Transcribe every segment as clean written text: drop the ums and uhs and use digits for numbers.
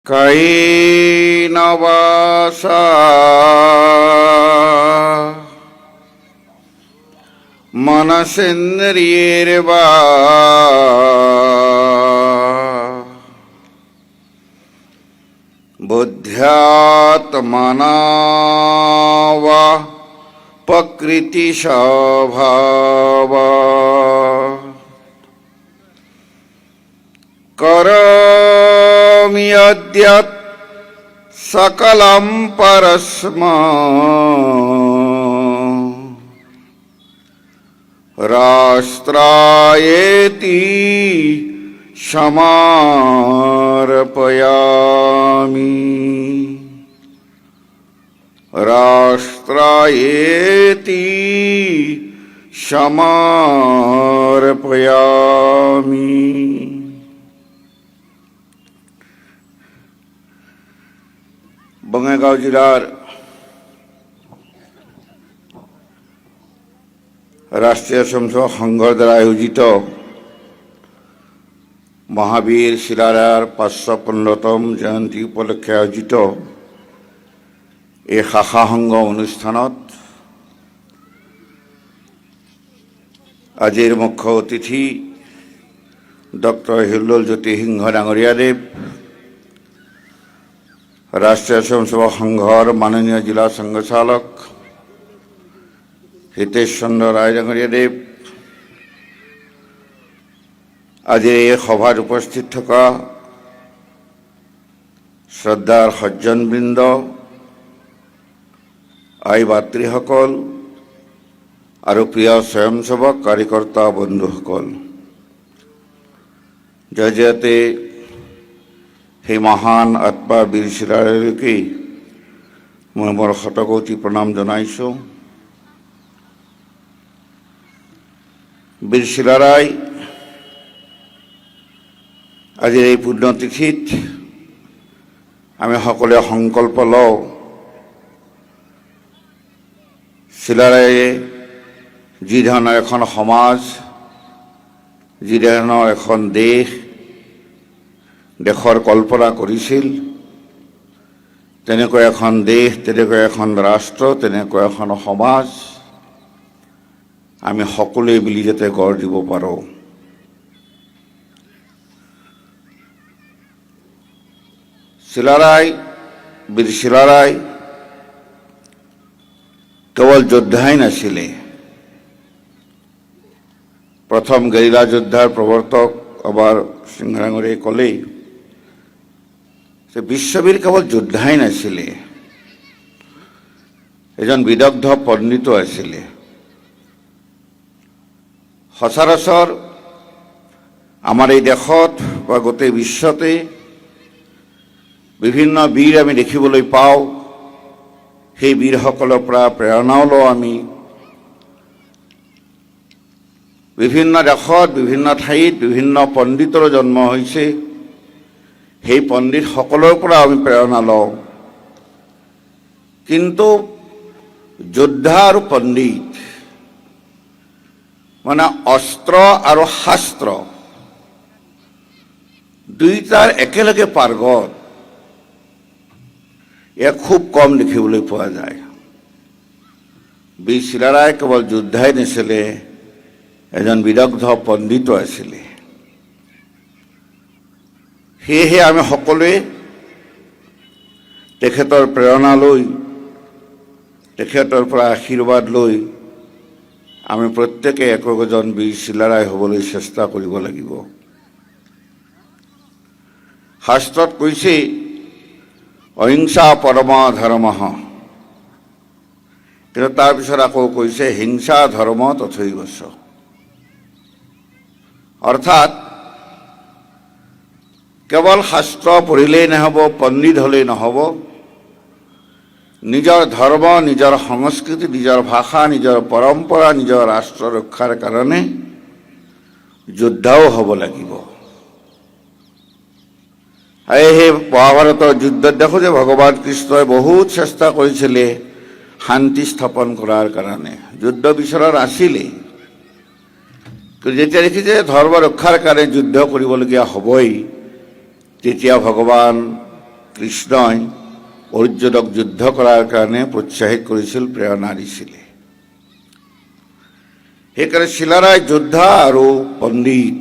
কায়েন বাসা মনসেন্দ্রিয়ের্বা বুদ্ধ্যাত্মনা বা প্রকৃতি স্বভাব করোমি অদ্যৎ সকলম পরস্মৈ রাষ্ট্রায়েতি সমর্পয়ামি রাষ্ট্রায়েতি সমর্পয়ামি। বঙাইগাঁও জিলার রাষ্ট্রীয় স্বয়ংসেবক সংঘর দ্বারা আয়োজিত মহাবীর শিলাৰায়ৰ ৫১৫তম জয়ন্তী উপলক্ষে আয়োজিত এই শাখা সংঘ অনুষ্ঠানত আজিৰ মুখ্য অতিথি ডক্টৰ হিল্লোল জ্যোতি সিংহ ডাঙৰীয়াদেৱ, ৰাষ্ট্ৰীয় স্বয়ংসেৱক সংঘৰ মাননীয় জিলা সংঘচালক হিতেশ চন্দ্ৰ ৰায় ডাঙৰীয়াদেৱ, আজিৰ এই সভাত উপস্থিত থকা শ্ৰদ্ধাৰ সজ্জনবৃন্দ, আই ভাতৃসকল আৰু প্ৰিয় স্বয়ংসেৱক কাৰ্যকৰ্তা বন্ধুসকল, জয়তে সেই মহান আত্মা বীৰ শিলাৰায়লৈকে মই মোৰ শতকোটি প্ৰণাম জনাইছোঁ। বীৰ শিলাৰায় আজিৰ এই পুণ্যতিথিত আমি সকলোৱে সংকল্প লওঁ, শিলাৰায়ে যি ধৰণৰ এখন সমাজ, যি ধৰণৰ এখন দেশৰ কল্পনা কৰিছিল, তেনেকৈ এখন দেশ, তেনেকৈ এখন ৰাষ্ট্ৰ, তেনেকৈ এখন সমাজ আমি সকলোৱে মিলি যাতে গঢ় দিব পাৰোঁ। শিলাৰায়, বীৰ শিলাৰায় কেৱল যোদ্ধাই নাছিলে, প্ৰথম গেৰিলা যোদ্ধাৰ প্ৰৱৰ্তক আমাৰ সিংহ ডাঙৰীয়াই ক'লেই যে বিশ্ববীৰ কেৱল যোদ্ধাই নাছিলে, এজন বিদগ্ধ পণ্ডিতো আছিলে। সচৰাচৰ আমাৰ এই দেশত বা গোটেই বিশ্বতে বিভিন্ন বীৰ আমি দেখিবলৈ পাওঁ, সেই বীৰসকলৰ পৰা প্ৰেৰণাও লওঁ আমি। বিভিন্ন দেশত, বিভিন্ন ঠাইত বিভিন্ন পণ্ডিতৰ জন্ম হৈছে, সেই পণ্ডিতসকলৰ পৰা আমি প্ৰেৰণা লওঁ। কিন্তু যোদ্ধা আৰু পণ্ডিত মানে অস্ত্ৰ আৰু শাস্ত্ৰ দুয়োটাৰ একেলগে পাৰ্গত ইয়াক খুব কম দেখিবলৈ পোৱা যায়। বীৰ শিলাৰায় কেৱল যোদ্ধাই নাছিলে, এজন বিদগ্ধ পণ্ডিতো আছিলে। সেয়েহে আমি সকলোৱে তেখেতৰ প্ৰেৰণা লৈ, তেখেতৰ পৰা আশীৰ্বাদ লৈ আমি প্ৰত্যেকে একোজন বীৰ শিলাৰায় হ'বলৈ চেষ্টা কৰিব লাগিব। শাস্ত্ৰত কৈছে অহিংসা পৰমো ধৰ্মঃ, কিন্তু তাৰপিছত আকৌ কৈছে হিংসা ধৰ্ম তথৈব চ। অৰ্থাৎ কেৱল শাস্ত্ৰ পঢ়িলেই নহ'ব, পণ্ডিত হ'লেই নহ'ব, নিজৰ ধৰ্ম, নিজৰ সংস্কৃতি, নিজৰ ভাষা, নিজৰ পৰম্পৰা, নিজৰ ৰাষ্ট্ৰ ৰক্ষাৰ কাৰণে যোদ্ধাও হ'ব লাগিব। সেই মহাভাৰতৰ যুদ্ধত দেখোঁ যে ভগৱান কৃষ্ণই বহুত চেষ্টা কৰিছিলে শান্তি স্থাপন কৰাৰ কাৰণে, যুদ্ধ বিচৰা নাছিলে। যেতিয়া দেখি যে ধৰ্ম ৰক্ষাৰ কাৰণে যুদ্ধ কৰিবলগীয়া হ'বই, তেতিয়া ভগৱান কৃষ্ণই অৰ্জুনক যুদ্ধ কৰাৰ কাৰণে প্ৰোৎসাহিত কৰিছিল, প্ৰেৰণা দিছিলে। সেইকাৰণে চিলাৰায় যোদ্ধা আৰু পণ্ডিত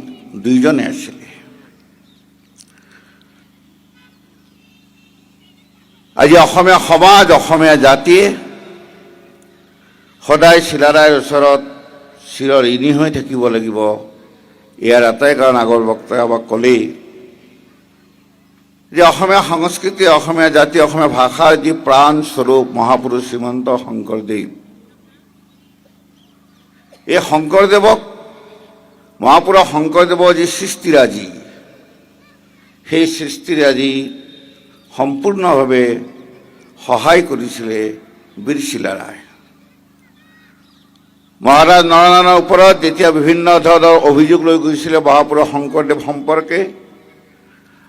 দুইজনে আছিলে। আজি অসমীয়া সমাজ, অসমীয়া জাতিয়ে সদায় চিলাৰায়ৰ ওচৰত চিৰ ঋণী হৈ থাকিব লাগিব। ইয়াৰ এটাই কাৰণ, আগৰ বক্তাই আমাক ক'লেই যে অসমীয়া সংস্কৃতি, অসমীয়া জাতি, অসমীয়া ভাষাৰ যি প্ৰাণস্বৰূপ মহাপুৰুষ শ্ৰীমন্ত শংকৰদেৱ, এই শংকৰদেৱক, মহাপুৰুষ শংকৰদেৱৰ যি সৃষ্টিৰাজি, সেই সৃষ্টিৰাজি সম্পূৰ্ণভাৱে সহায় কৰিছিলে বীৰ চিলাৰায়। মহাৰাজ নৰনাৰায়ণৰ ওপৰত যেতিয়া বিভিন্ন ধৰণৰ অভিযোগ লৈ গৈছিলে মহাপুৰুষ শংকৰদেৱ সম্পৰ্কে,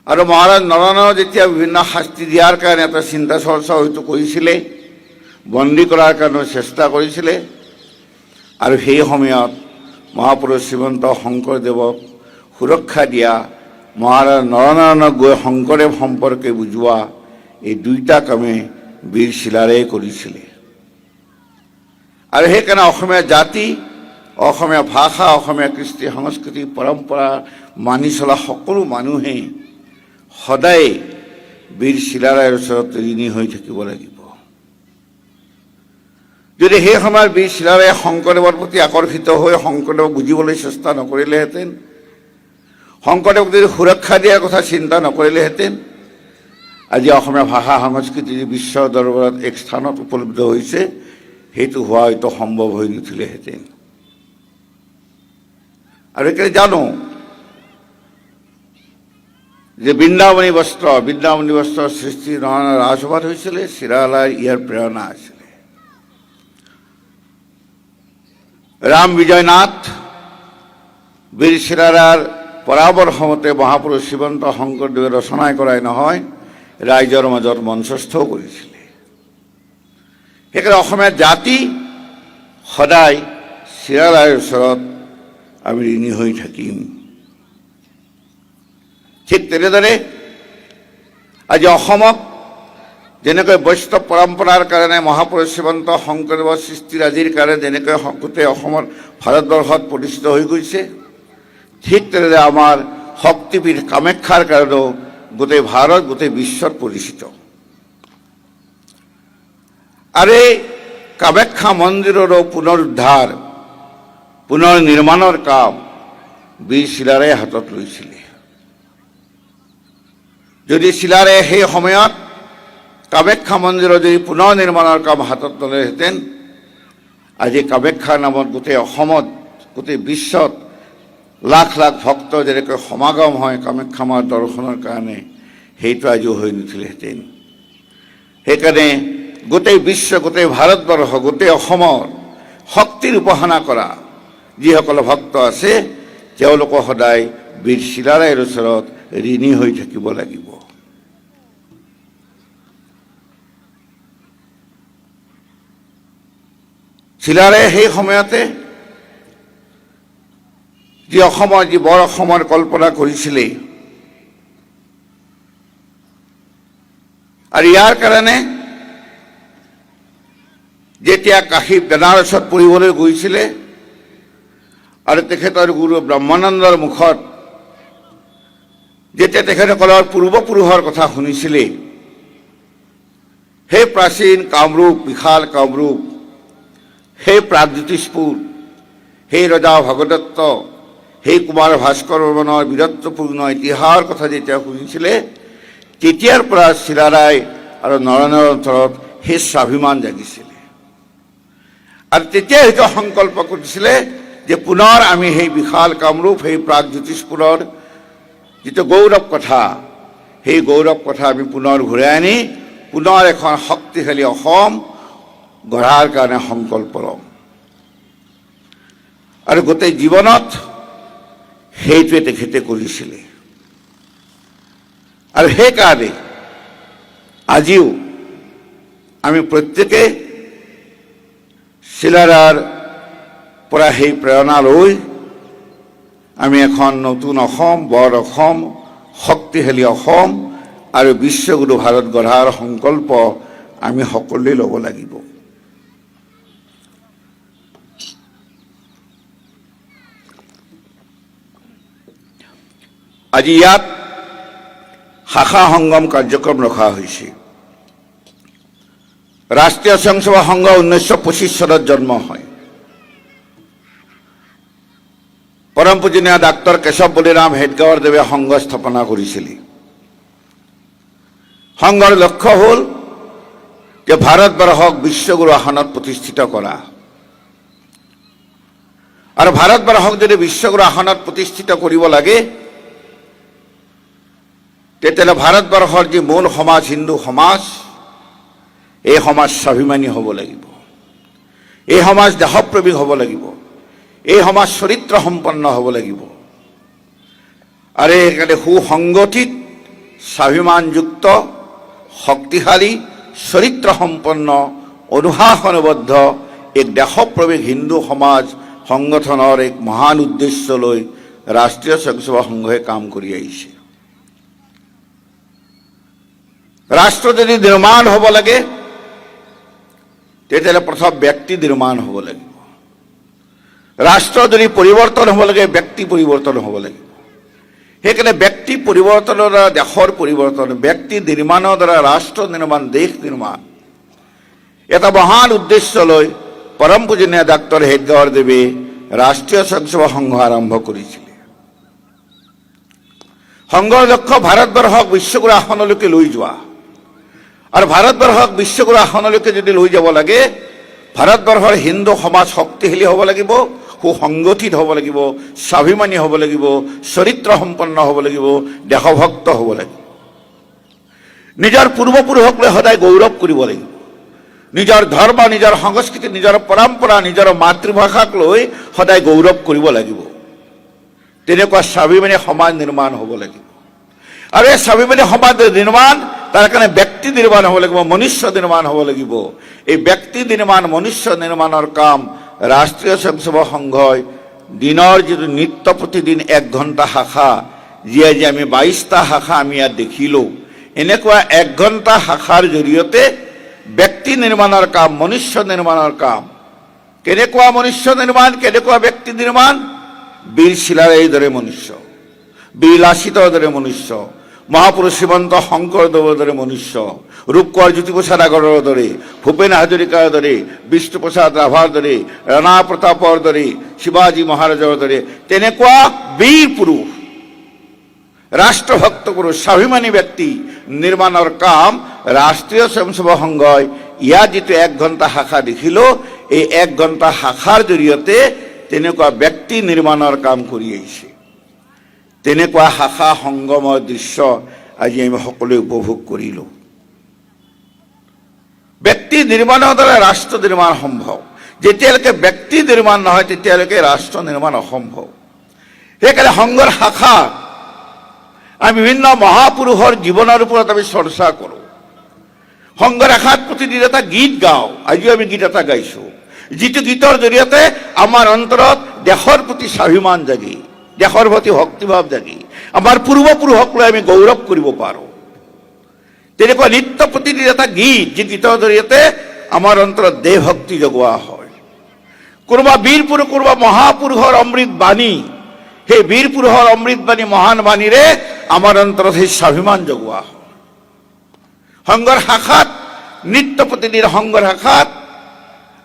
আৰু মহাৰাজ নৰনাৰায়ণৰ যেতিয়া বিভিন্ন শাস্তি দিয়াৰ কাৰণে এটা চিন্তা চৰ্চা হয়তো কৰিছিলে, বন্দী কৰাৰ কাৰণে চেষ্টা কৰিছিলে, আৰু সেই সময়ত মহাপুৰুষ শ্ৰীমন্ত শংকৰদেৱক সুৰক্ষা দিয়া, মহাৰাজ নৰনাৰায়ণক গৈ শংকৰদেৱ সম্পৰ্কে বুজোৱা, এই দুইটা কামে বীৰ চিলাৰায়ে কৰিছিলে। আৰু সেইকাৰণে অসমীয়া জাতি, অসমীয়া ভাষা, অসমীয়া কৃষ্টি সংস্কৃতি পৰম্পৰা মানি চলা সকলো মানুহেই সদায় বীৰ চিলাৰায়ৰ ওচৰত ঋণী হৈ থাকিব লাগিব। যদি সেই সময়ত বীৰ চিলাৰায়ে শংকৰদেৱৰ প্ৰতি আকৰ্ষিত হৈ শংকৰদেৱক বুজিবলৈ চেষ্টা নকৰিলেহেঁতেন, শংকৰদেৱক যদি সুৰক্ষা দিয়াৰ কথা চিন্তা নকৰিলেহেঁতেন, আজি অসমীয়া ভাষা সংস্কৃতি বিশ্ব দৰবাৰত এক স্থানত উপলব্ধ হৈছে, সেইটো হোৱা হয়তো সম্ভৱ হৈ নুঠিলেহেঁতেন। আৰু সেইকাৰণে জানো যে বৃন্দাবনী বস্ত্ৰৰ সৃষ্টি নৰনাৰায়ণ ৰাজসভাত হৈছিলে, চিলাৰায়ৰ ইয়াৰ প্ৰেৰণা আছিলে। ৰাম বিজয়নাথ বীৰ চিলাৰায়ৰ পৰামৰ্শমতে মহাপুৰুষ শ্ৰীমন্ত শংকৰদেৱে ৰচনাই কৰাই নহয়, ৰাইজৰ মাজত মঞ্চস্থও কৰিছিলে। সেইকাৰণে অসমীয়া জাতি সদায় চিলাৰায়ৰ ওচৰত আমি ঋণী হৈ থাকিম। ঠিক তেনেদৰে আজি অসমক যেনেকৈ বৈষ্ণৱ পৰম্পৰাৰ কাৰণে মহাপুৰুষ শ্ৰীমন্ত শংকৰদেৱৰ সৃষ্টিৰাজিৰ কাৰণে যেনেকৈ গোটেই অসমৰ ভাৰতবৰ্ষত প্ৰতিষ্ঠিত হৈ গৈছে, ঠিক তেনেদৰে আমাৰ শক্তিপীঠ কামাখ্যাৰ কাৰণেও গোটেই ভাৰত, গোটেই বিশ্বত পৰিচিত। আৰু এই কামাখ্যা মন্দিৰৰো পুনৰুদ্ধাৰ, পুনৰ নিৰ্মাণৰ কাম বীৰ চিলাৰায়ে হাতত লৈছিলে। যদি চিলাৰায়ে সেই সময়ত কামাখ্যা মন্দিৰৰ যদি পুনৰ নিৰ্মাণৰ কাম হাতত ল'লেহেঁতেন, আজি কামাখ্যাৰ নামত গোটেই অসমত, গোটেই বিশ্বত লাখ লাখ ভক্ত যেনেকৈ সমাগম হয় কামাখ্যা মাৰ দৰ্শনৰ কাৰণে, সেইটো আজিও হৈ নুঠিলেহেঁতেন। সেইকাৰণে গোটেই বিশ্ব, গোটেই ভাৰতবৰ্ষ, গোটেই অসমৰ শক্তিৰ উপাসনা কৰা যিসকল ভক্ত আছে, তেওঁলোকো সদায় বীৰ চিলাৰায়ৰ ওচৰত ঋণী হৈ থাকিব লাগিব। চিলাৰায়ে সেই সময়তে যি অসমৰ, যি বৰ অসমৰ কল্পনা কৰিছিলে, আৰু ইয়াৰ কাৰণে যেতিয়া কাশী বেনাৰসত পঢ়িবলৈ গৈছিলে আৰু তেখেতৰ গুৰু ব্ৰহ্মানন্দৰ মুখত যেতিয়া তেখেতসকলৰ পূৰ্বপুৰুষৰ কথা শুনিছিলে, সেই প্ৰাচীন কামৰূপ, বিশাল কামৰূপ, সেই প্ৰাগজ্যোতিষপুৰ, সেই ৰজা ভগদত্ত, সেই কুমাৰ ভাস্কৰ বৰ্মনৰ বীৰত্বপূৰ্ণ ইতিহাসৰ কথা যেতিয়া শুনিছিলে, তেতিয়াৰ পৰা চিলাৰায় আৰু নৰনাৰায়ণৰ অন্তৰত সেই স্বাভিমান জাগিছিলে। আৰু তেতিয়া সেইটো সংকল্প কৰিছিলে যে পুনৰ আমি সেই বিশাল কামৰূপ, সেই প্ৰাগজ্যোতিষপুৰৰ যিটো গৌৰৱ কথা, সেই গৌৰৱ কথা আমি পুনৰ ঘূৰাই আনি পুনৰ এখন শক্তিশালী অসম গঢ়াৰ কাৰণে সংকল্প ল'ম। আৰু গোটেই জীৱনত সেইটোৱে তেখেতে কৰিছিলে। আৰু সেইকাৰণে আজিও আমি প্ৰত্যেকে চিলাৰায়ৰ পৰা সেই প্ৰেৰণা লৈ আমি এখন নতুন অসম, বৰ অসম, শক্তিশালী অসম আৰু বিশ্বগুৰু ভাৰত গঢ়াৰ সংকল্প আমি সকলোৱে ল'ব লাগিব। আজি ইয়াত শাখা সংগম কাৰ্যক্ৰম ৰখা হৈছে। ৰাষ্ট্ৰীয় স্বয়ংসেৱক সংঘ 1925 চনত জন্ম হয়। পৰম পূজনীয় ডাক্তৰ কেশৱ বলিৰাম হেডগেৱাৰদেৱে সংঘ স্থাপনা কৰিছিল। সংঘৰ লক্ষ্য হ'ল যে ভাৰতবৰ্ষক বিশ্বগুৰু আসনত প্ৰতিষ্ঠিত কৰা। আৰু ভাৰতবৰ্ষক যদি বিশ্বগুৰু আসনত প্ৰতিষ্ঠিত কৰিব লাগে, তেতিয়াহ'লে ভাৰতবৰ্ষৰ যি মূল সমাজ হিন্দু সমাজ, এই সমাজ স্বাভিমানী হ'ব লাগিব, এই সমাজ দেশপ্ৰেমিক হ'ব লাগিব, এই সমাজ চৰিত্ৰ সম্পন্ন হ'ব লাগিব। আৰু এইকাৰণে সুসংগঠিত, স্বাভিমানযুক্ত, শক্তিশালী, চৰিত্ৰ সম্পন্ন, অনুশাসনবদ্ধ এক দেশপ্ৰেমিক হিন্দু সমাজ সংগঠনৰ এক মহান উদ্দেশ্য লৈ ৰাষ্ট্ৰীয় স্বয়ংসেৱক সংঘই কাম কৰি আহিছে। ৰাষ্ট্ৰ যদি নিৰ্মাণ হ'ব লাগে, তেতিয়াহ'লে প্ৰথম ব্যক্তি নিৰ্মাণ হ'ব লাগিব। ৰাষ্ট্ৰ যদি পৰিৱৰ্তন হ'ব লাগে, ব্যক্তি পৰিৱৰ্তন হ'ব লাগিব। সেইকাৰণে ব্যক্তি পৰিৱৰ্তনৰ দ্বাৰা দেশৰ পৰিৱৰ্তন, ব্যক্তি নিৰ্মাণৰ দ্বাৰা ৰাষ্ট্ৰ নিৰ্মাণ, দেশ নিৰ্মাণ, এটা মহান উদ্দেশ্য লৈ পৰম পূজনীয় ডাক্তৰ হেডগেৱাৰদেৱে ৰাষ্ট্ৰীয় স্বয়ংসেৱক সংঘ আৰম্ভ কৰিছিলে। সংঘৰ লক্ষ্য ভাৰতবৰ্ষক বিশ্বগুৰু আসনলৈকে লৈ যোৱা। আৰু ভাৰতবৰ্ষক বিশ্বগুৰু আসনলৈকে যদি লৈ যাব লাগে, ভাৰতবৰ্ষৰ হিন্দু সমাজ শক্তিশালী হ'ব লাগিব, সুসংগঠিত হ'ব লাগিব, স্বাভিমানী হ'ব লাগিব, চৰিত্ৰ সম্পন্ন হ'ব লাগিব, দেশভক্ত হ'ব লাগিব। নিজৰ পূৰ্বপুৰুষক লৈ সদায় গৌৰৱ কৰিব লাগিব। নিজৰ ধৰ্ম, নিজৰ সংস্কৃতি, নিজৰ পৰম্পৰা, নিজৰ মাতৃভাষাক লৈ সদায় গৌৰৱ কৰিব লাগিব। তেনেকুৱা স্বাভিমানী সমাজ নিৰ্মাণ হ'ব লাগিব। আৰু এই স্বাভিমানী সমাজ নিৰ্মাণ, তাৰ কাৰণে ব্যক্তি নিৰ্মাণ হ'ব লাগিব, মনুষ্য নিৰ্মাণ হ'ব লাগিব। এই ব্যক্তি নিৰ্মাণ, মনুষ্য নিৰ্মাণৰ কাম ৰাষ্ট্ৰীয় স্বয়ংসেৱক সংঘই দিনৰ যিটো নিত্য প্ৰতিদিন 1 ঘণ্টা শাখা, যি আজি আমি 22টা শাখা আমি ইয়াত দেখিলোঁ, এনেকুৱা 1 ঘণ্টা শাখাৰ জৰিয়তে ব্যক্তি নিৰ্মাণৰ কাম, মনুষ্য নিৰ্মাণৰ কাম। কেনেকুৱা মনুষ্য নিৰ্মাণ, কেনেকুৱা ব্যক্তি নিৰ্মাণ? বীৰ চিলাৰায়ৰ দৰে মনুষ্য, বীৰ লাচিতৰ দৰে মনুষ্য, মহাপুৰুষ শ্ৰীমন্ত শংকৰদেৱৰ দৰে মনুষ্য, ৰূপকোঁৱৰ জ্যোতিপ্ৰসাদ আগৰৱালাৰ দৰে, ভূপেন হাজৰিকাৰ দৰে, বিষ্ণুপ্ৰসাদ ৰাভাৰ দৰে, ৰাণা প্ৰতাপৰ দৰে, শিৱাজী মহাৰাজৰ দৰে তেনেকুৱা বীৰ পুৰুষ, ৰাষ্ট্ৰভক্ত পুৰুষ, স্বাভিমানী ব্যক্তি নিৰ্মাণৰ কাম ৰাষ্ট্ৰীয় স্বয়ংসেৱক সংঘই ইয়াত যিটো 1 ঘণ্টা শাখা দেখিলোঁ, এই 1 ঘণ্টা শাখাৰ জৰিয়তে তেনেকুৱা ব্যক্তি নিৰ্মাণৰ কাম কৰি আহিছে। তেনেকুৱা শাখা সংগমৰ দৃশ্য আজি আমি সকলোৱে উপভোগ কৰিলোঁ। ব্যক্তি নিৰ্মাণৰ দ্বাৰা ৰাষ্ট্ৰ নিৰ্মাণ সম্ভৱ। যেতিয়ালৈকে ব্যক্তি নিৰ্মাণ নহয়, তেতিয়ালৈকে ৰাষ্ট্ৰ নিৰ্মাণ অসম্ভৱ। সেইকাৰণে সংঘৰ শাখা আমি বিভিন্ন মহাপুৰুষৰ জীৱনৰ ওপৰত আমি চৰ্চা কৰোঁ। সংঘৰ শাখাত প্ৰতিদিন এটা গীত গাওঁ। আজিও আমি গীত এটা গাইছোঁ, যিটো গীতৰ জৰিয়তে আমাৰ অন্তৰত দেশৰ প্ৰতি স্বাভিমান জাগি, দেশৰ প্ৰতি ভক্তিভাৱ জাগি, আমাৰ পূৰ্বপুৰুষক লৈ আমি গৌৰৱ কৰিব পাৰোঁ। তেনেকুৱা নিত্য প্ৰতিদিন এটা গীত, যি গীতৰ জৰিয়তে আমাৰ অন্তৰত দেশভক্তি জগোৱা হয়। কোনোবা বীৰ পুৰুষ, কোনোবা মহাপুৰুষৰ অমৃত বাণী, সেই বীৰ পুৰুষৰ অমৃত বাণী, মহান বাণীৰে আমাৰ অন্তৰত সেই স্বাভিমান জগোৱা হয়। সংঘৰ শাখাত, নিত্য প্ৰতিদিন সংঘৰ শাখাত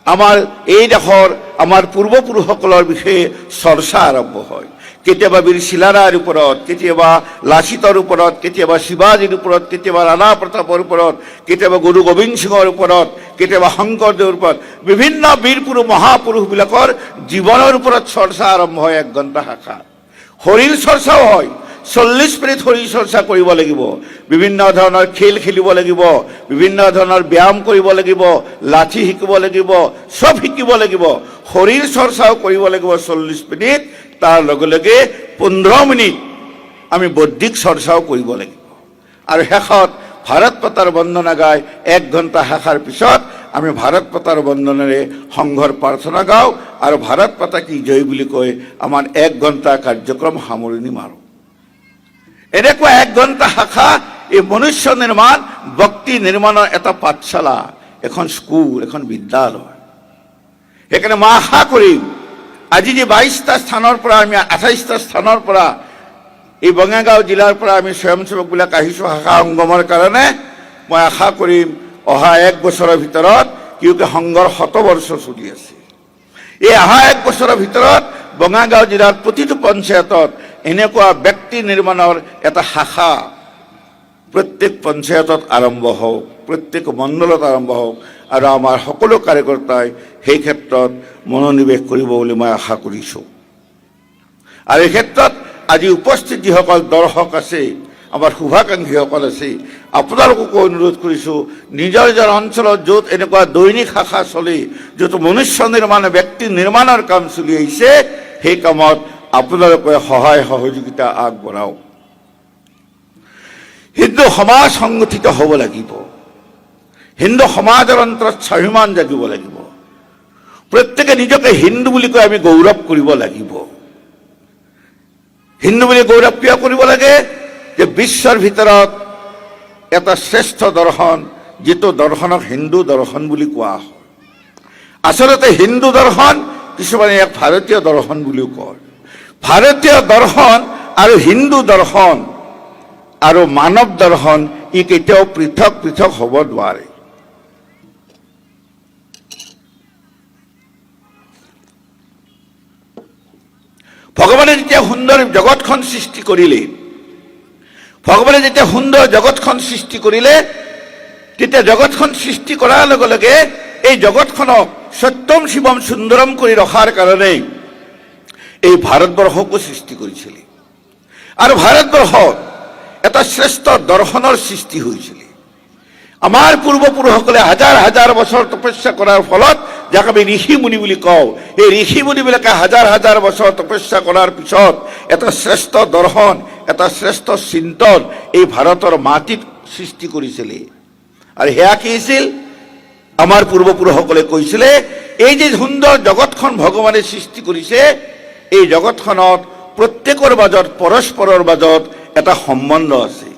আমাৰ এই দেশৰ, আমাৰ পূৰ্বপুৰুষসকলৰ বিষয়ে চৰ্চা আৰম্ভ হয়। কেতিয়াবা বীৰ চিলাৰায়ৰ ওপৰত, কেতিয়াবা লাচিতৰ ওপৰত, কেতিয়াবা শিৱাজীৰ ওপৰত, কেতিয়াবা ৰাণা প্ৰতাপৰ ওপৰত, কেতিয়াবা গুৰু গোবিন্দ সিঙৰ ওপৰত, কেতিয়াবা শংকৰদেৱৰ ওপৰত, বিভিন্ন বীৰ পুৰুষ মহাপুৰুষবিলাকৰ জীৱনৰ ওপৰত চৰ্চা আৰম্ভ হয় 1 ঘণ্টা শাখা। শৰীৰ চৰ্চাও হয়। 40 মিনিট শৰীৰ চৰ্চা কৰিব লাগিব। বিভিন্ন ধৰণৰ খেল খেলিব লাগিব, বিভিন্ন ধৰণৰ ব্যায়াম কৰিব লাগিব, লাঠি শিকিব লাগিব, চব শিকিব লাগিব। শৰীৰ চৰ্চাও কৰিব লাগিব 40 মিনিট। তাৰ লগে লগে 15 মিনিট আমি বৌদ্ধিক চৰ্চাও কৰিব লাগিব। আৰু শেষত ভাৰত মাতাৰ বন্দনা গাই 1 ঘণ্টা শাখাৰ পিছত আমি ভাৰত মাতাৰ বন্দনাৰে সংঘৰ প্ৰাৰ্থনা গাওঁ আৰু ভাৰত মাতা কি জয় বুলি কৈ আমাৰ 1 ঘণ্টা কাৰ্যক্ৰম সামৰণি মাৰোঁ। এনেকুৱা 1 ঘণ্টা শাখা এই মনুষ্য নিৰ্মাণ ভক্তি নিৰ্মাণৰ এটা পাঠশালা, এখন স্কুল, এখন বিদ্যালয়। সেইকাৰণে মই আশা কৰিম আজি যে 22টা স্থানৰ পৰা আমি 28টা স্থানৰ পৰা এই বঙাইগাঁও জিলাৰ পৰা আমি স্বয়ংসেৱকবিলাক আহিছোঁ শাখা সংগমৰ কাৰণে, মই আশা কৰিম অহা 1 বছৰৰ ভিতৰত, কিয়কি সংঘৰ 100 বৰ্ষ চলি আছে, এই অহা 1 বছৰৰ ভিতৰত বঙাইগাঁও জিলাৰ প্ৰতিটো পঞ্চায়তত এনেকুৱা ব্যক্তি নিৰ্মাণৰ এটা শাখা প্ৰত্যেক পঞ্চায়তত আৰম্ভ হওক, প্ৰত্যেক মণ্ডলত আৰম্ভ হওক, আৰু আমাৰ সকলো কাৰ্যকৰ্তাই সেই ক্ষেত্ৰত মনোনিৱেশ কৰিব বুলি মই আশা কৰিছোঁ। আৰু এই ক্ষেত্ৰত আজি উপস্থিত যিসকল দৰ্শক আছে, আমাৰ শুভাকাংক্ষীসকল আছে, আপোনালোককো অনুৰোধ কৰিছোঁ নিজৰ নিজৰ অঞ্চলত য'ত এনেকুৱা দৈনিক শাখা চলে, য'ত মনুষ্য নিৰ্মাণ ব্যক্তি নিৰ্মাণৰ কাম চলি আহিছে, সেই কামত আপোনালোকে সহায় সহযোগিতা আগবঢ়াওক। হিন্দু সমাজ সংগঠিত হ'ব লাগিব, হিন্দু সমাজৰ অন্তৰত স্বাভিমান জাগিব লাগিব, প্ৰত্যেকে নিজকে হিন্দু বুলি কৈ আমি গৌৰৱ কৰিব লাগিব। হিন্দু বুলি গৌৰৱ কিয় কৰিব লাগে? যে বিশ্বৰ ভিতৰত এটা শ্ৰেষ্ঠ দৰ্শন, যিটো দৰ্শনক হিন্দু দৰ্শন বুলি কোৱা হয়। আচলতে হিন্দু দৰ্শন কিছুমানে ইয়াক ভাৰতীয় দৰ্শন বুলিও কয়। ভাৰতীয় দৰ্শন আৰু হিন্দু দৰ্শন আৰু মানৱ দৰ্শন ই কেতিয়াও পৃথক পৃথক হ'ব নোৱাৰে। ভগৱানে যেতিয়া সুন্দৰ জগতখন সৃষ্টি কৰিলে, ভগৱানে যেতিয়া সুন্দৰ জগতখন সৃষ্টি কৰিলে, তেতিয়া জগতখন সৃষ্টি কৰাৰ লগে লগে এই জগতখনক সত্যম শিৱম সুন্দৰম কৰি ৰখাৰ কাৰণে এই ভাৰতবৰ্ষকো সৃষ্টি কৰিছিল। আৰু ভাৰতবৰ্ষত এটা শ্ৰেষ্ঠ দৰ্শনৰ সৃষ্টি হৈছিল। আমাৰ পূৰ্বপুৰুষসকলে হাজাৰ হাজাৰ বছৰ তপস্যা কৰাৰ ফলত, যাক আমি ঋষি মুনি বুলি কওঁ, এই ঋষি মুনিবিলাকে হাজাৰ হাজাৰ বছৰ তপস্যা কৰাৰ পিছত এটা শ্ৰেষ্ঠ দৰ্শন, এটা শ্ৰেষ্ঠ চিন্তন এই ভাৰতৰ মাটিত সৃষ্টি কৰিছিলে। আৰু সেয়া কি আছিল? আমাৰ পূৰ্বপুৰুষসকলে কৈছিলে, এই যে সুন্দৰ জগতখন ভগৱানে সৃষ্টি কৰিছে, এই জগতখনত প্ৰত্যেকৰ মাজত, পৰস্পৰৰ মাজত এটা সম্বন্ধ আছে।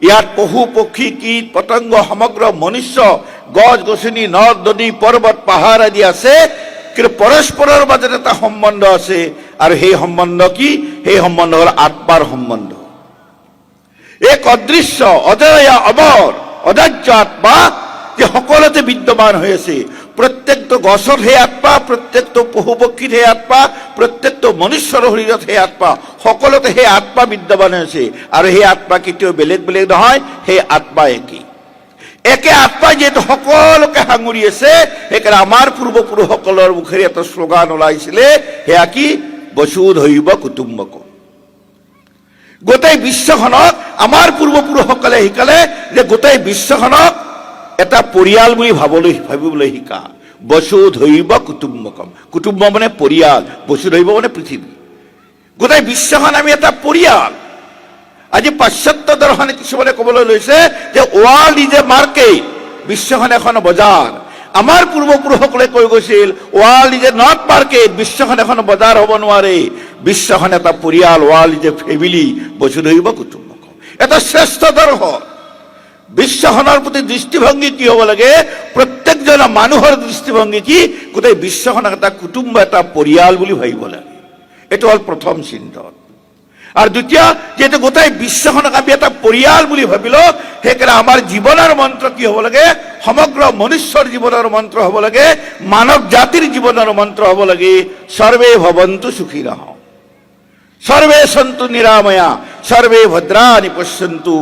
ইয়াত পশু পক্ষী কীট পতংগ সমগ্ৰ মনুষ্য, গছ গছনি, নদ নদী, পৰ্বত পাহাৰ আদি আছে, কিন্তু পৰস্পৰৰ মাজত এটা সম্বন্ধ আছে। আৰু সেই সম্বন্ধ কি? সেই সম্বন্ধ হ'ল আত্মাৰ সম্বন্ধ। এক অদৃশ্য অজয় অমৰ অদাৰ্য আত্মা যে সকলোতে বিদ্যমান হৈ আছে। প্ৰত্যেকটো গছত সেই আত্মা, প্ৰত্যেকটো পশু পক্ষীত সেই আত্মা, প্ৰত্যেকটো মনুষ্যৰ শৰীৰত সেই আত্মা, সকলোতে সেই আত্মা বিদ্যমান হৈছে। আৰু সেই আত্মা কেতিয়াও বেলেগ বেলেগ নহয়, সেই আত্মা একেই। একে আত্মাই যিহেতু সকলোকে সাঙুৰি আছে, সেইকাৰণে আমাৰ পূৰ্বপুৰুষসকলৰ মুখেৰে এটা শ্লোগান ওলাইছিলে, সেয়া কি? বসুধৈৱ কুটুম্বকম। গোটেই বিশ্বখনক আমাৰ পূৰ্বপুৰুষসকলে শিকালে যে গোটেই বিশ্বখনক এটা পৰিয়াল বুলি ভাবিবলৈ শিকা। বসুধৈৱ কুটুম্বকম, কুটুম্ব মানে পৰিয়াল, বসুধৈৱ মানে পৃথিৱী। গোটেই বিশ্বখন আমি এটা পৰিয়াল। আজি পাশ্চাত্য দৰ্শনে কিছুমানে ক'বলৈ লৈছে যে ৱৰ্ল্ড ইজ এ মাৰ্কেট, বিশ্বখন এখন বজাৰ। আমাৰ পূৰ্বপুৰুষসকলে কৈ গৈছিল world is a not market, বিশ্বখন এখন বজাৰ হ'ব নোৱাৰে, বিশ্বখন এটা পৰিয়াল, ৱৰ্ল্ড ইজ এ ফেমিলি, বসুধৈৱ কুটুম্বকম। এটা শ্ৰেষ্ঠ দৰ্শন। বিশ্বখনৰ প্ৰতি দৃষ্টিভংগী কি হ'ব লাগে? প্ৰত্যেকজন মানুহৰ দৃষ্টিভংগী কি? গোটেই বিশ্বখনক এটা কুটুম্ব, এটা পৰিয়াল বুলি ভাবিব লাগে। এইটো হ'ল প্ৰথম চিন্তন। আৰু দ্বিতীয়, যিহেতু গোটেই বিশ্বখনক আমি এটা পৰিয়াল বুলি ভাবিলো, সেইকাৰণে আমাৰ জীৱনৰ মন্ত্ৰ কি হ'ব লাগে? সমগ্ৰ মনুষ্যৰ জীৱনৰ মন্ত্ৰ হ'ব লাগে, মানৱ জাতিৰ জীৱনৰ মন্ত্ৰ হ'ব লাগে, সৰ্বে ভৱন্তু সুখিনঃ, সৰ্বে সন্তু নিৰাময়া, সৰ্বে ভদ্ৰাণি পশ্যন্তু,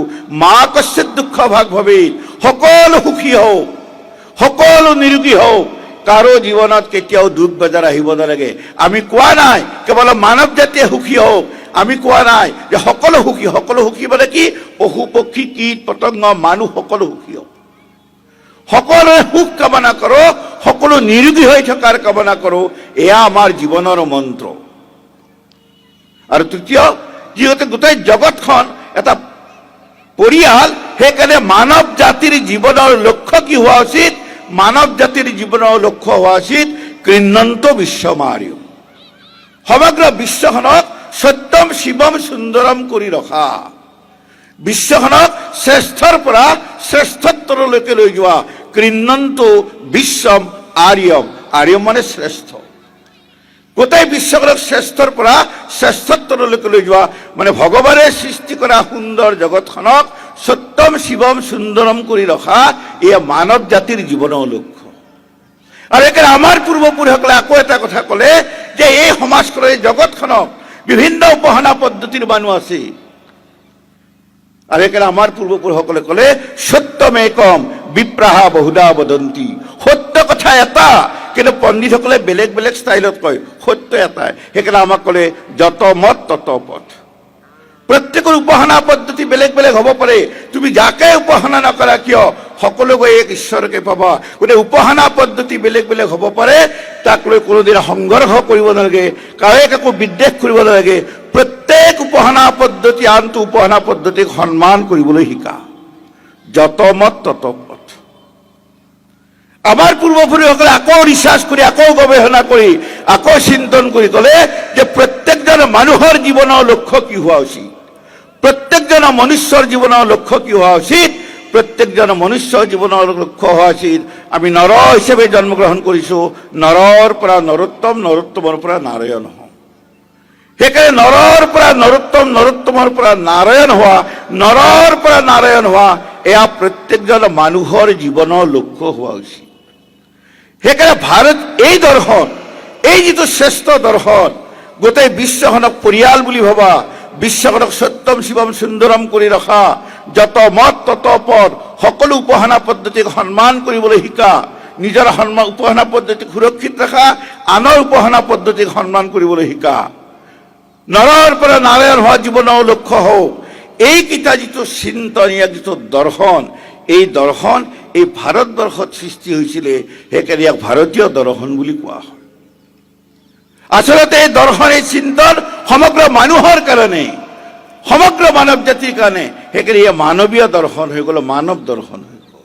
মা কশ্চিৎ দুঃখ ভাগ ভৱেৎ। সকলো সুখী হওক, সকলো নিৰোগী হওক, কাৰো জীৱনত কেতিয়াও দুখ বেজাৰ আহিব নালাগে। আমি কোৱা নাই কেৱল মানৱ জাতিয়ে সুখী হওক, আমি কোৱা নাই যে সকলো সুখী। সকলো সুখী মানে কি? পশু পক্ষী কীট পতংগ মানুহ সকলো সুখী হওক, সকলোৱে সুখ কামনা কৰো, সকলো নিৰোগী হৈ থকাৰ কামনা কৰো। এয়া আমাৰ জীৱনৰ মন্ত্ৰ। আৰু তৃতীয়, যিহেতু গোটেই জগতখন এটা পৰিয়াল, সেইকাৰণে মানৱ জাতিৰ জীৱনৰ লক্ষ্য কি হোৱা উচিত? মানৱ জাতিৰ জীৱনৰ লক্ষ্য হোৱা উচিত কৃণ্যন্ত বিশ্বমাৰিয়ম, সমগ্ৰ বিশ্বখনক সত্যম শিৱম সুন্দৰম কৰি ৰখা। বিশ্বখনক শ্ৰেষ্ঠৰ পৰা শ্ৰেষ্ঠত্বৰলৈকে লৈ যোৱা কৃণ্ণন্তু বিশ্বম আৰ্যম। আৰ্যম মানে শ্ৰেষ্ঠ। গোটেই বিশ্বখনক শ্ৰেষ্ঠৰ পৰা শ্ৰেষ্ঠত্বৰলৈকে লৈ যোৱা মানে ভগৱানে সৃষ্টি কৰা সুন্দৰ জগতখনক সত্যম শিৱম সুন্দৰম কৰি ৰখা এয়া মানৱ জাতিৰ জীৱনৰ লক্ষ্য। আৰু একেবাৰে আমাৰ পূৰ্বপুৰুষসকলে আকৌ এটা কথা ক'লে যে এই সমাজখনৰ এই জগতখনক বিভিন্ন উপাসনা পদ্ধতিৰ মানুহ আছে। আৰু একেবাৰে আমাৰ পূৰ্বপুৰুষসকলে ক'লে সত্যমেকম বিপ্ৰাহা বহুধা বদন্তি। সত্য কথা এটা, কিন্তু পণ্ডিতসকলে বেলেগ বেলেগ ষ্টাইলত কয়। সত্য এটাই। সেইকাৰণে আমাক ক'লে যত মত তত পথ। প্ৰত্যেকৰ উপাসনা পদ্ধতি বেলেগ বেলেগ হ'ব পাৰে। তুমি যাকে উপাসনা নকৰা কিয় সকলো গৈ এক ঈশ্বৰকে পাবা। গতিকে উপাসনা পদ্ধতি বেলেগ বেলেগ হ'ব পাৰে, তাক লৈ কোনোদিন সংঘৰ্ষ কৰিব নালাগে, কাৰো একো বিদ্বেষ কৰিব নালাগে। প্ৰত্যেক উপাসনা পদ্ধতি আনটো উপাসনা পদ্ধতিক সন্মান কৰিবলৈ শিকা। যত মত তত পথ। আমাৰ পূৰ্বপুৰুষসকলে আকৌ ৰিচাৰ্চ কৰি আকৌ গৱেষণা কৰি আকৌ চিন্তন কৰি ক'লে যে প্ৰত্যেকজন মানুহৰ জীৱনৰ লক্ষ্য কি হোৱা উচিত, প্ৰত্যেকজন মনুষ্যৰ জীৱনৰ লক্ষ্য কি হোৱা উচিত। প্ৰত্যেকজন মনুষ্যৰ জীৱনৰ লক্ষ্য হোৱা উচিত আমি নৰ হিচাপে জন্মগ্ৰহণ কৰিছোঁ, নৰৰ পৰা নৰোত্তম, নৰোত্তমৰ পৰা নাৰায়ণ হওঁ। সেইকাৰণে নৰৰ পৰা নৰোত্তম, নৰোত্তমৰ পৰা নাৰায়ণ হোৱা, নৰৰ পৰা নাৰায়ণ হোৱা এয়া প্ৰত্যেকজন মানুহৰ জীৱনৰ লক্ষ্য হোৱা উচিত। সেইকাৰণে ভাৰত এই দৰ্শন, এই যিটো শ্ৰেষ্ঠ দৰ্শন, গোটেই বিশ্বখনক পৰিয়াল বুলি ভবা, বিশ্বখনক সত্যম শিৱম সুন্দৰম কৰি ৰখা, যত মত তত পথ, সকলো উপাসনা পদ্ধতিক সন্মান কৰিবলৈ শিকা, নিজৰ উপাসনা পদ্ধতিক সুৰক্ষিত ৰখা, আনৰ উপাসনা পদ্ধতিক সন্মান কৰিবলৈ শিকা, নৰৰ পৰা নাৰায়ণ হোৱা জীৱনৰ লক্ষ্য হওক। এইকেইটা যিটো চিন্তন, যিটো দৰ্শন, এই দৰ্শন এই ভাৰতবৰ্ষত সৃষ্টি হৈছিলে। সেইকাৰণে ইয়াক ভাৰতীয় দৰ্শন বুলি কোৱা হয়। আচলতে এই দৰ্শন, এই চিন্তন সমগ্ৰ মানুহৰ কাৰণে, সমগ্ৰ মানৱ জাতিৰ কাৰণে। সেইকাৰণে ইয়াৰ মানৱীয় দৰ্শন হৈ গ'ল, মানৱ দৰ্শন হৈ গ'ল।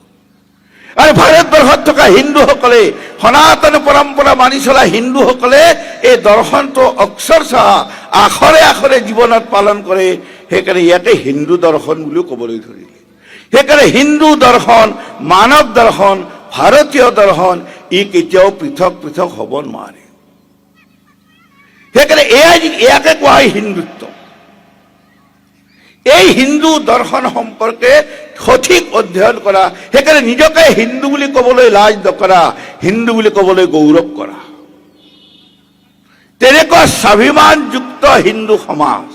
আৰু ভাৰতবৰ্ষত থকা হিন্দুসকলে, সনাতন পৰম্পৰা মানি চলা হিন্দুসকলে এই দৰ্শনটো অক্ষৰশঃ আখৰে আখৰে জীৱনত পালন কৰে। সেইকাৰণে ইয়াকে হিন্দু দৰ্শন বুলিও ক'বলৈ ধৰিলে। সেইকাৰণে হিন্দু দৰ্শন, মানৱ দৰ্শন, ভাৰতীয় দৰ্শন ই কেতিয়াও পৃথক পৃথক হ'ব নোৱাৰে। সেইকাৰণে ইয়াকে কোৱা হয় হিন্দুত্ব। এই হিন্দু দৰ্শন সম্পৰ্কে সঠিক অধ্যয়ন কৰা, সেইকাৰণে নিজকে হিন্দু বুলি ক'বলৈ লাজ নকৰা, হিন্দু বুলি ক'বলৈ গৌৰৱ কৰা। তেনেকুৱা স্বাভিমানযুক্ত হিন্দু সমাজ,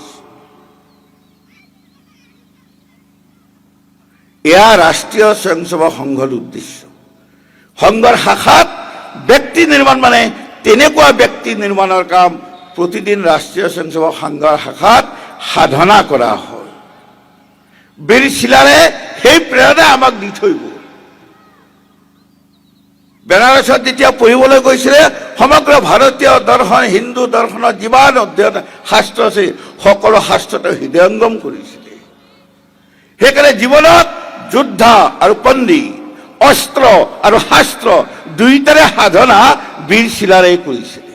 এয়া ৰাষ্ট্ৰীয় স্বয়ংসেৱক সংঘৰ উদ্দেশ্য। সংঘৰ শাখাত ব্যক্তি নিৰ্মাণ মানে তেনেকুৱা ব্যক্তি নিৰ্মাণৰ কাম প্ৰতিদিন ৰাষ্ট্ৰীয় স্বয়ংসেৱক সংঘৰ শাখাত সাধনা কৰা হয়। বীৰ চিলাৰে সেই প্ৰেৰণা আমাক দি থৈ গ'ল। বেনাৰসত যেতিয়া পঢ়িবলৈ গৈছিলে, সমগ্ৰ ভাৰতীয় দৰ্শন, হিন্দু দৰ্শনৰ যিমান অধ্যয়ন শাস্ত্ৰ আছে সকলো শাস্ত্ৰতে হৃদয়ংগম কৰিছিলে। সেইকাৰণে জীৱনত যোদ্ধা আৰু পণ্ডিত, অস্ত্ৰ আৰু শাস্ত্ৰ দুইটাৰে সাধনা বীৰ চিলাৰে কৰিছিলে।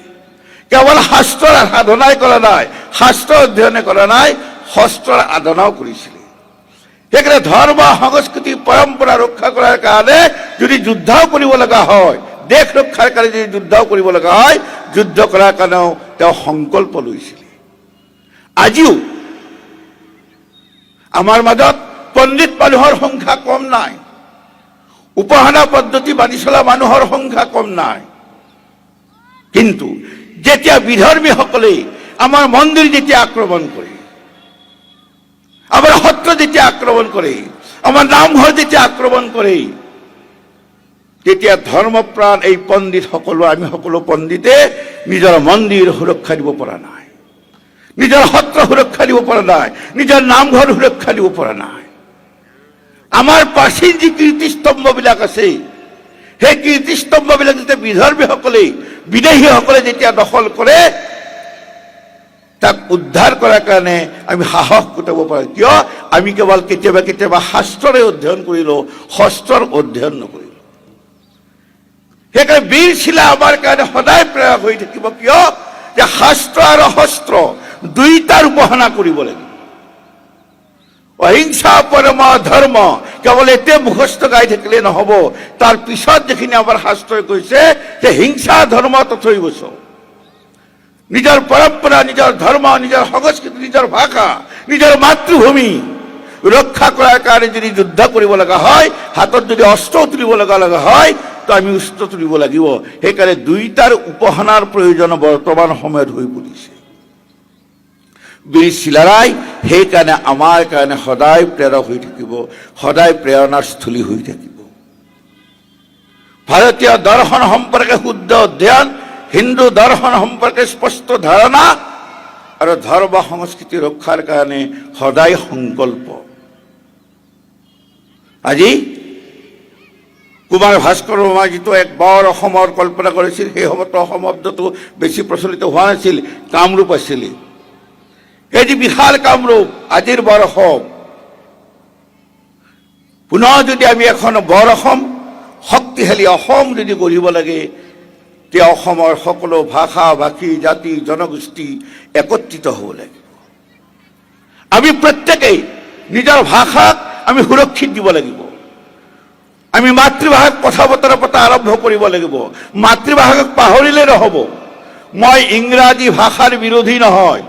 কেৱল শাস্ত্ৰৰ সাধনাই কৰা নাই, শাস্ত্ৰ অধ্যয়নে কৰা নাই, শস্ত্ৰৰ সাধনাও কৰিছিলে। সেইকাৰণে ধৰ্ম, সংস্কৃতি, পৰম্পৰা ৰক্ষা কৰাৰ কাৰণে যদি যুদ্ধও কৰিব লগা হয়, দেশ ৰক্ষাৰ কাৰণে যদি যুদ্ধও কৰিব লগা হয়, যুদ্ধ কৰাৰ কাৰণেও তেওঁ সংকল্প লৈছিলে। আজিও আমাৰ মাজত পণ্ডিত মানুহৰ সংখ্যা কম নাই, উপাসনা পদ্ধতি মানি চলা মানুহৰ সংখ্যা কম নাই। কিন্তু যেতিয়া বিধৰ্মীসকলে আমাৰ মন্দিৰ যেতিয়া আক্ৰমণ কৰে, আমাৰ সত্ৰ যেতিয়া আক্ৰমণ কৰে, আমাৰ নামঘৰ যেতিয়া আক্ৰমণ কৰে, তেতিয়া ধৰ্মপ্ৰাণ এই পণ্ডিত সকলো, আমি সকলো পণ্ডিতে নিজৰ মন্দিৰ সুৰক্ষা দিব পৰা নাই, নিজৰ সত্ৰ সুৰক্ষা দিব পৰা নাই, নিজৰ নামঘৰ সুৰক্ষা দিব পৰা নাই। আমাৰ প্ৰাচীন যি কীৰ্তিস্তম্ভবিলাক আছে, সেই কীৰ্তিস্তম্ভবিলাক যেতিয়া বিধৰ্মীসকলে, বিদেশীসকলে যেতিয়া দখল কৰে, তাক উদ্ধাৰ কৰাৰ কাৰণে আমি সাহস গোটাব পাৰোঁ। কিয়? আমি কেৱল কেতিয়াবা কেতিয়াবা শাস্ত্ৰৰে অধ্যয়ন কৰিলোঁ, শস্ত্ৰৰ অধ্যয়ন নকৰিলোঁ। সেইকাৰণে বীৰ চিলা আমাৰ কাৰণে সদায় প্ৰেৰক হৈ থাকিব। কিয়? যে শাস্ত্ৰ আৰু শস্ত্ৰ দুইটাৰ উপাসনা কৰিব লাগিব। অহিংসা পৰম ধৰ্ম কেৱল এতে মুখস্থ গাই থাকিলে নহ'ব, তাৰ পিছত যিখিনি আমাৰ শাস্ত্ৰই কৈছে যে হিংসা ধৰ্ম তথৈবচ, নিজৰ পৰম্পৰা, নিজৰ ধৰ্ম, নিজৰ সংস্কৃতি, নিজৰ ভাষা, নিজৰ মাতৃভূমি ৰক্ষা কৰাৰ কাৰণে যদি যুদ্ধ কৰিব লগা হয়, হাতত যদি অস্ত্ৰ তুলিব লগা হয়, তো আমি অস্ত্ৰ তুলিব লাগিব। সেইকাৰণে দুইটাৰ উপাসনাৰ প্ৰয়োজন বৰ্তমান সময়ত হৈ পৰিছে। বীৰ চিলাৰায় সেইকাৰণে আমাৰ কাৰণে সদায় প্ৰেৰক হৈ থাকিব, সদায় প্ৰেৰণাৰ স্থলী হৈ থাকিব। ভাৰতীয় দৰ্শন সম্পৰ্কে শুদ্ধ অধ্যয়ন, হিন্দু দৰ্শন সম্পৰ্কে স্পষ্ট ধাৰণা আৰু ধৰ্ম সংস্কৃতি ৰক্ষাৰ কাৰণে সদায় সংকল্প। আজি কুমাৰ ভাস্কৰ বৰ্মাই যিটো এক বৰ অসমৰ কল্পনা কৰিছিল, সেই সময়ত অসম শব্দটো বেছি প্ৰচলিত হোৱা নাছিল, কামৰূপ আছিল। এই যে বিশাল কামৰূপ, আজিৰ বৰ অসম, পুনৰ যদি আমি এখন বৰ অসম, শক্তিশালী অসম যদি গঢ়িব লাগে, তে অসমৰ সকলো ভাষা ভাষী জাতি জনগোষ্ঠী একত্ৰিত হ'ব লাগিব। আমি প্ৰত্যেকেই নিজৰ ভাষাক আমি সুৰক্ষিত দিব লাগিব। আমি মাতৃভাষাত কথা বতৰা পতা আৰম্ভ কৰিব লাগিব। মাতৃভাষাক পাহৰিলে নহ'ব। মই ইংৰাজী ভাষাৰ বিৰোধী নহয়,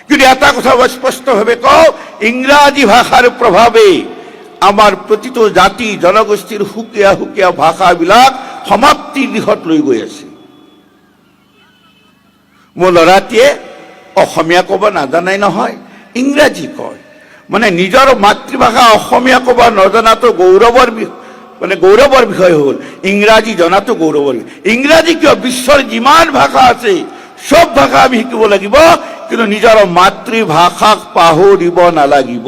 কিন্তু এটা কথা স্পষ্টভাৱে কওঁ, ইংৰাজী ভাষাৰ প্ৰভাৱে আমাৰ প্ৰতিটো জাতি জনগোষ্ঠীৰ সুকীয়া সুকীয়া ভাষাবিলাক সমাপ্তিৰ দিশত লৈ গৈ আছে। মোৰ ল'ৰাটিয়ে অসমীয়া ক'ব নাজানাই নহয়, ইংৰাজী কয়। মানে নিজৰ মাতৃভাষা অসমীয়া ক'ব নজনাটো গৌৰৱৰ বিষয় হ'ল। ইংৰাজী জনাটো গৌৰৱৰ বিষয়। ইংৰাজী কিয়? বিশ্বৰ যিমান ভাষা আছে সব ভাষা আমি শিকিব লাগিব, কিন্তু নিজৰ মাতৃভাষাক পাহৰিব নালাগিব।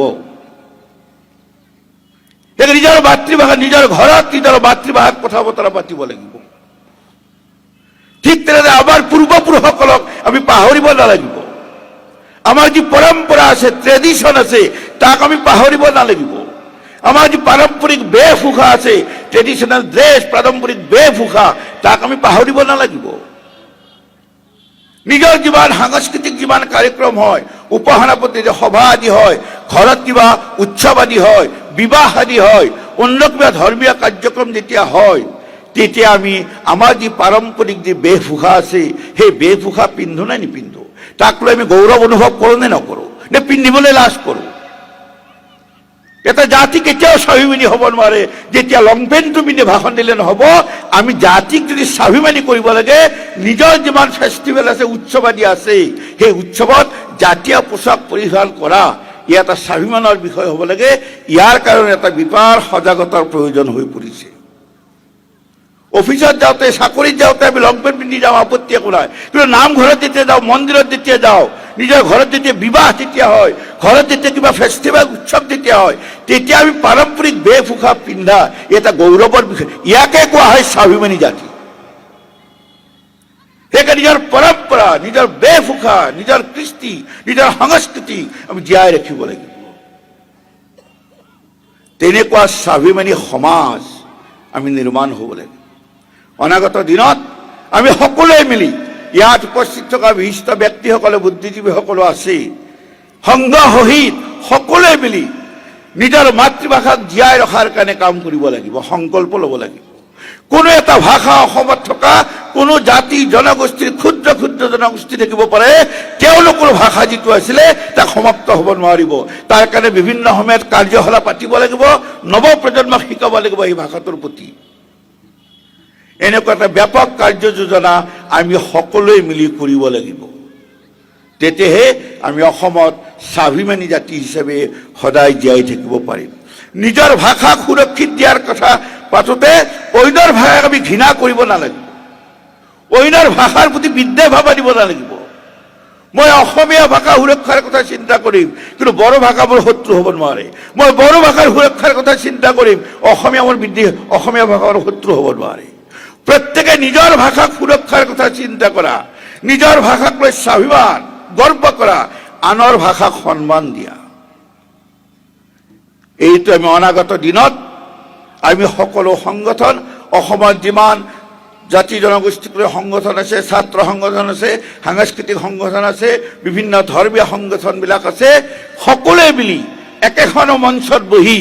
নিজৰ মাতৃভাষা, নিজৰ ঘৰত নিজৰ মাতৃভাষাত কথা বতৰা পাতিব লাগিব। ঠিক তেনেদৰে আমাৰ পূৰ্বপুৰুষসকলক আমি পাহৰিব নালাগিব। আমাৰ যি পৰম্পৰা আছে, ট্ৰেডিশ্যন আছে, তাক আমি পাহৰিব নালাগিব। আমাৰ যি পাৰম্পৰিক বেশভূষা আছে, ট্ৰেডিশ্যনেল ড্ৰেছ, পাৰম্পৰিক বেশভূষা, তাক আমি পাহৰিব নালাগিব। নিজৰ যিমান সাংস্কৃতিক যিমান কাৰ্যক্ৰম হয়, উপাসনা প্ৰতি সভা আদি হয়, ঘৰত কিবা উৎসৱ আদি হয়, বিবাহ আদি হয়, অন্য কিবা ধৰ্মীয় কাৰ্যক্ৰম যেতিয়া হয়, তেতিয়া আমি আমাৰ যি পাৰম্পৰিক যি বেশভূষা আছে, সেই বেশভূষা পিন্ধো নে নিপিন্ধো, তাক লৈ আমি গৌৰৱ অনুভৱ কৰোঁ নে নকৰোঁ, নে পিন্ধিবলৈ লাজ কৰোঁ? এটা জাতি কেতিয়াও স্বাভিমানী হ'ব নোৱাৰে। যেতিয়া লং পেণ্টটো পিন্ধি ভাষণ দিলে নহ'ব। আমি জাতিক যদি স্বাভিমানী কৰিব লাগে, নিজৰ যিমান ফেষ্টিভেল আছে, উৎসৱ আদি আছে, সেই উৎসৱত জাতীয় পোচাক পৰিধান কৰা ই এটা স্বাভিমানৰ বিষয় হ'ব লাগে। ইয়াৰ কাৰণে এটা বিপাৰ সজাগতাৰ প্ৰয়োজন হৈ পৰিছে। অফিচত যাওঁতে, চাকৰিত যাওঁতে আমি লং পেণ্ট পিন্ধি যাওঁ, আপত্তি একো নাই। কিন্তু নামঘৰত যেতিয়া যাওঁ, মন্দিৰত যেতিয়া যাওঁ, নিজৰ ঘৰত যেতিয়া বিবাহ যেতিয়া হয়, ঘৰত যেতিয়া কিবা ফেষ্টিভেল উৎসৱ যেতিয়া হয়, তেতিয়া আমি পাৰম্পৰিক বেশভূষা পিন্ধা এটা গৌৰৱৰ বিষয়। ইয়াকে কোৱা হয় স্বাভিমানী জাতি। সেইকাৰণে নিজৰ পৰম্পৰা, নিজৰ বেশভূষা, নিজৰ কৃষ্টি, নিজৰ সংস্কৃতি আমি জীয়াই ৰাখিব লাগিব। তেনেকুৱা স্বাভিমানী সমাজ আমি নিৰ্মাণ হ'ব লাগিব। অনাগত দিনত আমি সকলোৱে মিলি, ইয়াত উপস্থিত থকা বিশিষ্ট ব্যক্তিসকলে, বুদ্ধিজীৱীসকলো আছে, সংঘ সহিত সকলোৱে মিলি নিজৰ মাতৃভাষাক জীয়াই ৰখাৰ কাৰণে কাম কৰিব লাগিব, সংকল্প ল'ব লাগিব। কোনো এটা ভাষা অসমত থকা কোনো জাতি জনগোষ্ঠীৰ ক্ষুদ্ৰ ক্ষুদ্ৰ জনগোষ্ঠী থাকিব পাৰে, তেওঁলোকৰ ভাষা যিটো আছিলে তাক সমাপ্ত হ'ব নোৱাৰিব। তাৰ কাৰণে বিভিন্ন সময়ত কাৰ্যশালা পাতিব লাগিব, নৱপ্ৰজন্মক শিকাব লাগিব এই ভাষাটোৰ প্ৰতি। এনেকুৱা এটা ব্যাপক কাৰ্যযোজনা আমি সকলোৱে মিলি কৰিব লাগিব। তেতিয়াহে আমি অসমত স্বাভিমানী জাতি হিচাপে সদায় জীয়াই থাকিব পাৰিম। নিজৰ ভাষাক সুৰক্ষিত দিয়াৰ কথা পাতোতে অন্যৰ ভাষাক আমি ঘৃণা কৰিব নালাগিব, অন্যৰ ভাষাৰ প্ৰতি বিদ্বেষ ভাৱ আনিব নালাগিব। মই অসমীয়া ভাষা সুৰক্ষাৰ কথা চিন্তা কৰিম, কিন্তু বড়ো ভাষা মোৰ শত্ৰু হ'ব নোৱাৰে। মই বড়ো ভাষাৰ সুৰক্ষাৰ কথা চিন্তা কৰিম, অসমীয়া ভাষা মোৰ শত্ৰু হ'ব নোৱাৰে। প্ৰত্যেকে নিজৰ ভাষাক সুৰক্ষাৰ কথা চিন্তা কৰা, নিজৰ ভাষাক লৈ স্বাভিমান গৰ্ব কৰা, আনৰ ভাষাক সন্মান দিয়া। এইটো আমি অনাগত দিনত আমি সকলো সংগঠন, অসমৰ যিমান জাতি জনগোষ্ঠীক লৈ সংগঠন আছে, ছাত্ৰ সংগঠন আছে, সাংস্কৃতিক সংগঠন আছে, বিভিন্ন ধৰ্মীয় সংগঠনবিলাক আছে, সকলোৱে মিলি একেখন মঞ্চত বহি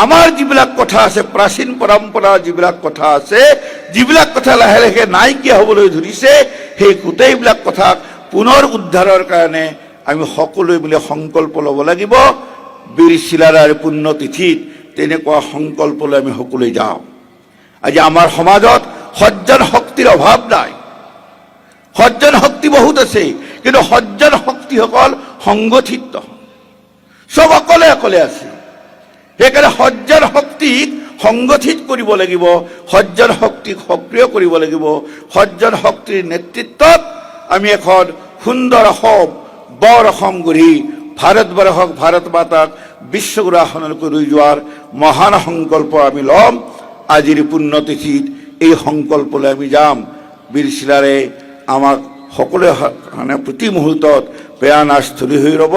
আমাৰ যিবিলাক কথা আছে, প্ৰাচীন পৰম্পৰাৰ যিবিলাক কথা আছে, যিবিলাক কথা লাহে লাহে নাইকিয়া হ'বলৈ ধৰিছে, সেই গোটেইবিলাক কথা পুনৰ উদ্ধাৰৰ কাৰণে আমি সকলোৱে মিলি সংকল্প ল'ব লাগিব। বীৰ চিলাৰায়ৰ পুণ্যতিথিত তেনেকুৱা সংকল্প লৈ আমি সকলোৱে যাওঁ। আজি আমাৰ সমাজত সজ্জন শক্তিৰ অভাৱ নাই, সজ্জন শক্তি বহুত আছে, কিন্তু সজ্জন শক্তিসকল সংগঠিত নহয়, চব অকলে অকলে আছে। সেইকাৰণে সজ্জন শক্তিক সংগঠিত কৰিব লাগিব, সজ্জন শক্তিক সক্ৰিয় কৰিব লাগিব। সজ্জন শক্তিৰ নেতৃত্বত আমি এখন সুন্দৰ অসম, বৰ অসম গঢ়ি ভাৰতবৰ্ষক, ভাৰত মাতাক বিশ্বগুৰু আসনলৈকে লৈ যোৱাৰ মহান সংকল্প আমি ল'ম। আজিৰ পুণ্যতিথিত এই সংকল্প লৈ আমি যাম। বীৰ চিলাৰে আমাক সকলোৱে মানে প্ৰতি মুহূৰ্তত প্ৰেৰণাস্থলী হৈ ৰ'ব,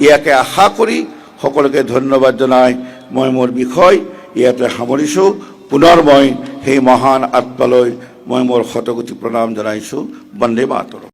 ইয়াকে আশা কৰি সকলোকে ধন্যবাদ জনাই মই মোৰ বিষয় ইয়াতে সামৰিছোঁ। পুনৰ মই সেই মহান আত্মালৈ মই মোৰ শতকোটি প্ৰণাম জনাইছোঁ। বন্দে মাতৰম।